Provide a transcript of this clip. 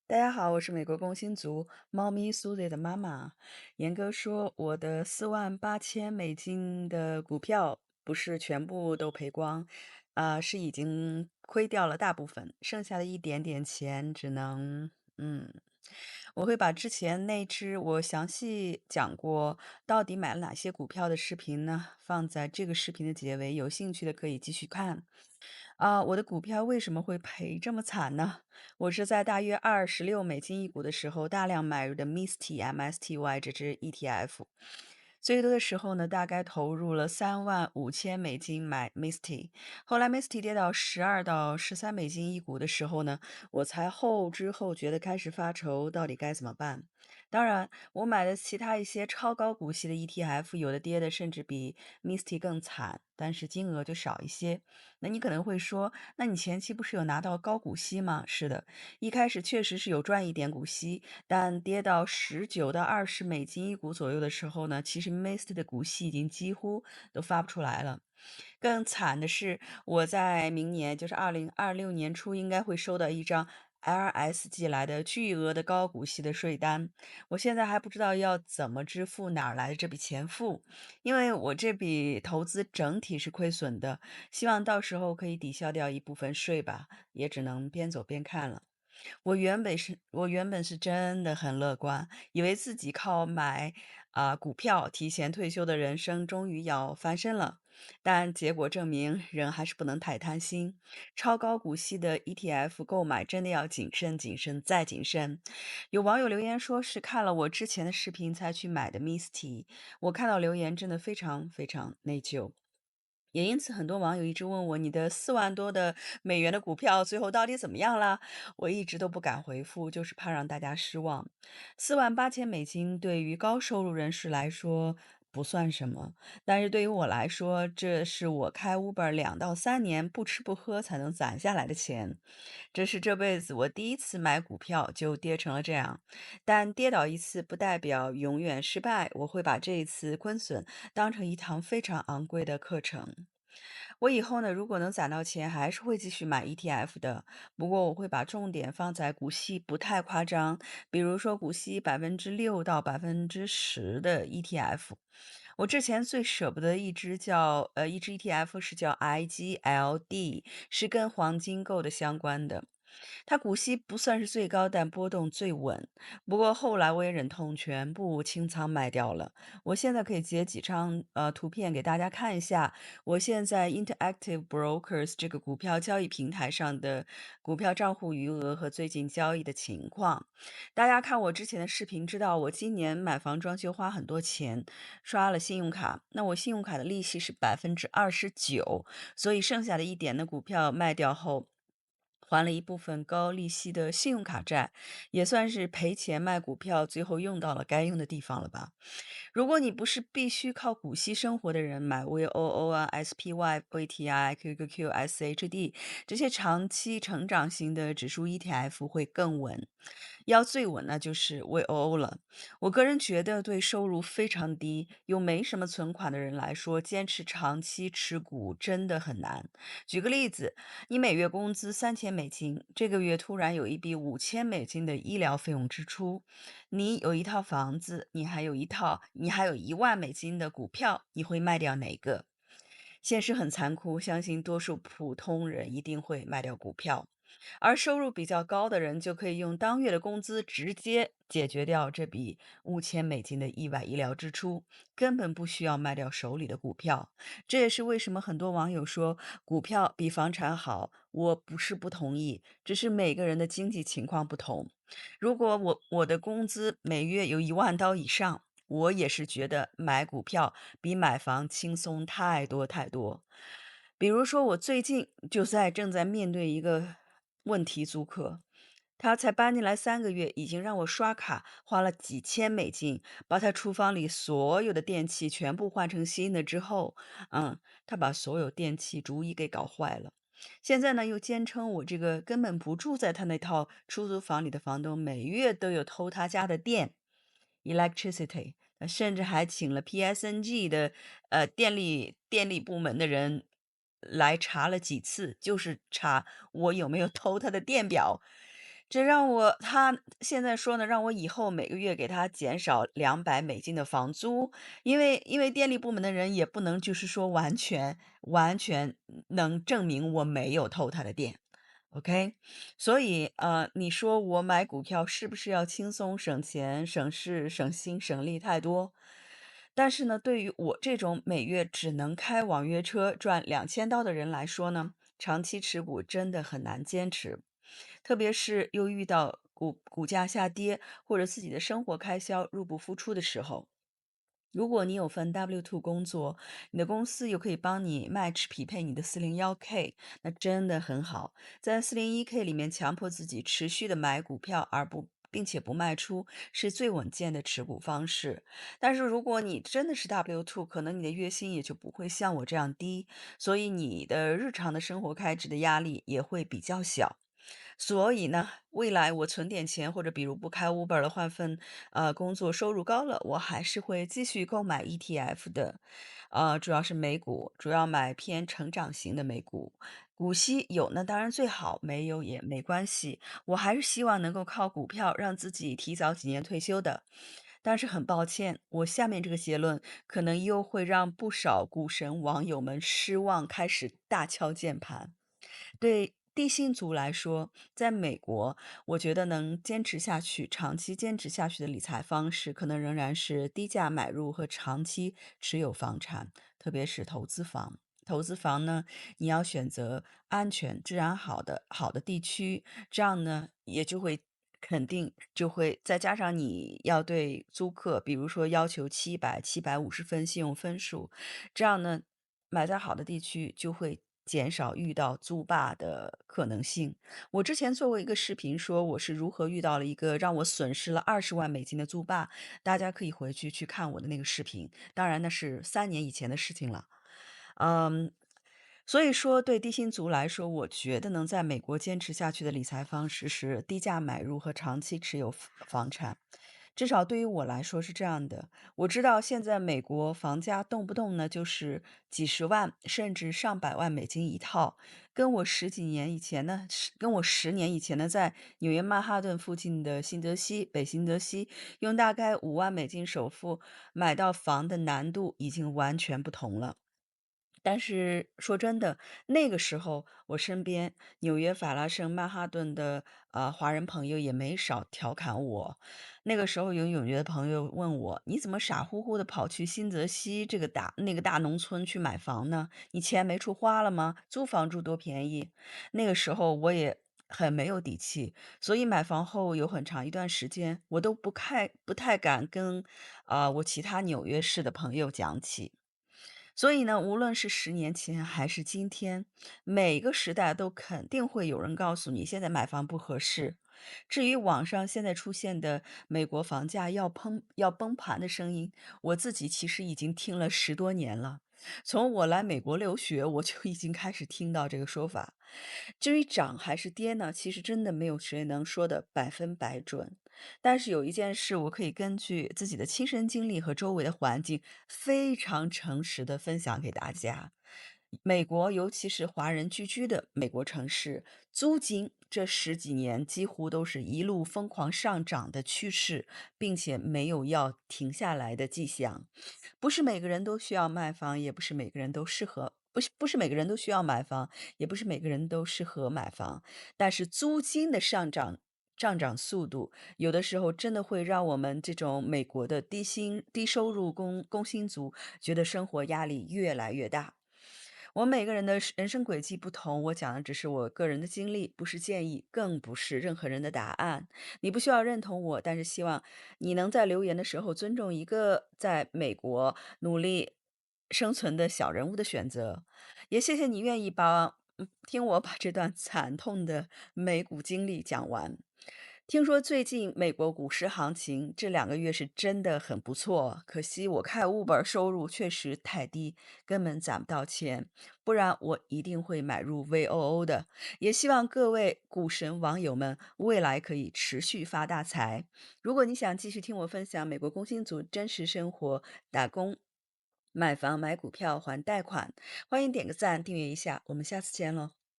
大家好，我是美国工薪族猫咪苏 u 的妈妈。严格说，我的48000美金的股票不是全部都赔光，是已经亏掉了大部分，剩下的一点点钱只能，嗯，我会把之前那支我详细讲过到底买了哪些股票的视频呢，放在这个视频的结尾，有兴趣的可以继续看。我的股票为什么会赔这么惨呢？我是在大约26美金一股的时候大量买入的 MISTY 这只 ETF。最多的时候呢，大概投入了35000美金买 MISTY。后来 MISTY 跌到12到13美金一股的时候呢，我才后知后觉的开始发愁，到底该怎么办？当然，我买的其他一些超高股息的 ETF，有的跌的甚至比 MISTY 更惨，但是金额就少一些。那你可能会说，那你前期不是有拿到高股息吗？是的，一开始确实是有赚一点股息，但跌到19到20美金一股左右的时候呢，其实 MIST 的股息已经几乎都发不出来了。更惨的是，我在明年，就是2026年初，应该会收到一张 IRS 寄来的巨额的高股息的税单。我现在还不知道要怎么支付哪儿来的这笔钱付，因为我这笔投资整体是亏损的，希望到时候可以抵消掉一部分税吧，也只能边走边看了。我原本是真的很乐观，以为自己靠买股票提前退休的人生终于要翻身了，但结果证明人还是不能太贪心。超高股息的 ETF 购买真的要谨慎、谨慎再谨慎。有网友留言说是看了我之前的视频才去买的 MISTY，我看到留言真的非常非常内疚。也因此，很多网友一直问我，你的4万多美元的股票最后到底怎么样了？我一直都不敢回复，就是怕让大家失望。48000美金对于高收入人士来说不算什么，但是对于我来说，这是我开 Uber 2到3年不吃不喝才能攒下来的钱。这是这辈子我第一次买股票就跌成了这样，但跌倒一次不代表永远失败，我会把这一次亏损当成一堂非常昂贵的课程。我以后呢，如果能攒到钱，还是会继续买 ETF 的。不过我会把重点放在股息不太夸张，比如说股息6%到10%的 ETF。我之前最舍不得一只 ETF 是叫 IGLD，是跟黄金购的相关的。它股息不算是最高，但波动最稳。不过后来我也忍痛全部清仓卖掉了。我现在可以截几张图片给大家看一下，我现在 Interactive Brokers 这个股票交易平台上的股票账户余额和最近交易的情况。大家看我之前的视频，知道我今年买房装修花很多钱，刷了信用卡。那我信用卡的利息是29%，所以剩下的一点的股票卖掉后，还了一部分高利息的信用卡债，也算是赔钱卖股票，最后用到了该用的地方了吧。如果你不是必须靠股息生活的人，买 VOO 啊、SPY、VTI、QQQ、SHD 这些长期成长型的指数 ETF 会更稳。要最稳那就是 VOO 了。我个人觉得，对收入非常低又没什么存款的人来说，坚持长期持股真的很难。举个例子，你每月工资3000美金，这个月突然有一笔5000美金的医疗费用支出，你有一套房子，你还有1万美金的股票，你会卖掉哪个？现实很残酷，相信多数普通人一定会卖掉股票，而收入比较高的人就可以用当月的工资直接解决掉这笔5000美金的意外医疗支出，根本不需要卖掉手里的股票。这也是为什么很多网友说股票比房产好，我不是不同意，只是每个人的经济情况不同。如果我的工资每月有1万刀以上，我也是觉得买股票比买房轻松太多太多。比如说，我最近正在面对一个问题租客，他才搬进来3个月，已经让我刷卡花了几千美金，把他厨房里所有的电器全部换成新的之后，他把所有电器逐一给搞坏了。现在呢，又坚称我这个根本不住在他那套出租房里的房东，每月都有偷他家的电 （electricity），甚至还请了 PSNG 的电力部门的人来查了几次，就是查我有没有偷他的电表。这让我他现在说呢，让我以后每个月给他减少$200的房租，因为电力部门的人也不能就是说完全能证明我没有偷他的电，OK？所以你说我买股票是不是要轻松省钱、省事、省心、省力太多？但是呢，对于我这种每月只能开网约车赚$2000的人来说呢，长期持股真的很难坚持。特别是又遇到股价下跌，或者自己的生活开销入不敷出的时候。如果你有份 W2 工作，你的公司又可以帮你 match 匹配你的401k，那真的很好。在401k里面强迫自己持续的买股票，并且不卖出，是最稳健的持股方式。但是如果你真的是 W2，可能你的月薪也就不会像我这样低，所以你的日常的生活开支的压力也会比较小。所以呢，未来我存点钱，或者比如不开 Uber 了，换份工作，收入高了，我还是会继续购买 ETF 的，主要是美股，主要买偏成长型的美股。股息有那当然最好，没有也没关系。我还是希望能够靠股票让自己提早几年退休的。但是很抱歉，我下面这个结论可能又会让不少股神网友们失望，开始大敲键盘。对地信族来说，在美国，我觉得能坚持下去、长期坚持下去的理财方式，可能仍然是低价买入和长期持有房产，特别是投资房。投资房呢，你要选择安全、治安好的地区，这样呢，也就会肯定就会再加上你要对租客，比如说要求750分信用分数，这样呢，买在好的地区就会减少遇到租霸的可能性。我之前做过一个视频，说我是如何遇到了一个让我损失了$20000的租霸，大家可以回去看我的那个视频。当然那是3年以前的事情了。嗯，所以说对低薪族来说，我觉得能在美国坚持下去的理财方式是低价买入和长期持有房产。至少对于我来说是这样的。我知道现在美国房价动不动呢就是几十万，甚至上百万美金一套，跟我10年以前呢，在纽约曼哈顿附近的北新泽西，用大概5万美金首付买到房的难度已经完全不同了。但是说真的，那个时候我身边纽约法拉盛曼哈顿的华人朋友也没少调侃我。那个时候有纽约的朋友问我：“你怎么傻乎乎的跑去新泽西那个大农村去买房呢？你钱没处花了吗？租房住多便宜？”那个时候我也很没有底气，所以买房后有很长一段时间，我都不太敢跟我其他纽约市的朋友讲起。所以呢，无论是10年前还是今天，每个时代都肯定会有人告诉你现在买房不合适。至于网上现在出现的美国房价要崩盘的声音，我自己其实已经听了10多年了。从我来美国留学，我就已经开始听到这个说法。至于涨还是跌呢，其实真的没有谁能说的100%准。但是有一件事，我可以根据自己的亲身经历和周围的环境，非常诚实的分享给大家。美国，尤其是华人聚居的美国城市，租金这十几年几乎都是一路疯狂上涨的趋势，并且没有要停下来的迹象。不是每个人都需要卖房，也不是每个人都适合，不是每个人都需要买房，也不是每个人都适合买房。但是租金的上涨速度，有的时候真的会让我们这种美国的低收入工薪族觉得生活压力越来越大。我们每个人的人生轨迹不同，我讲的只是我个人的经历，不是建议，更不是任何人的答案。你不需要认同我，但是希望你能在留言的时候尊重一个在美国努力生存的小人物的选择。也谢谢你愿意听我把这段惨痛的美股经历讲完。听说最近美国股市行情这2个月是真的很不错，可惜我开 Uber 收入确实太低，根本攒不到钱，不然我一定会买入 VOO 的。也希望各位股神网友们未来可以持续发大财。如果你想继续听我分享美国工薪族真实生活、打工、买房、买股票、还贷款，欢迎点个赞，订阅一下，我们下次见喽。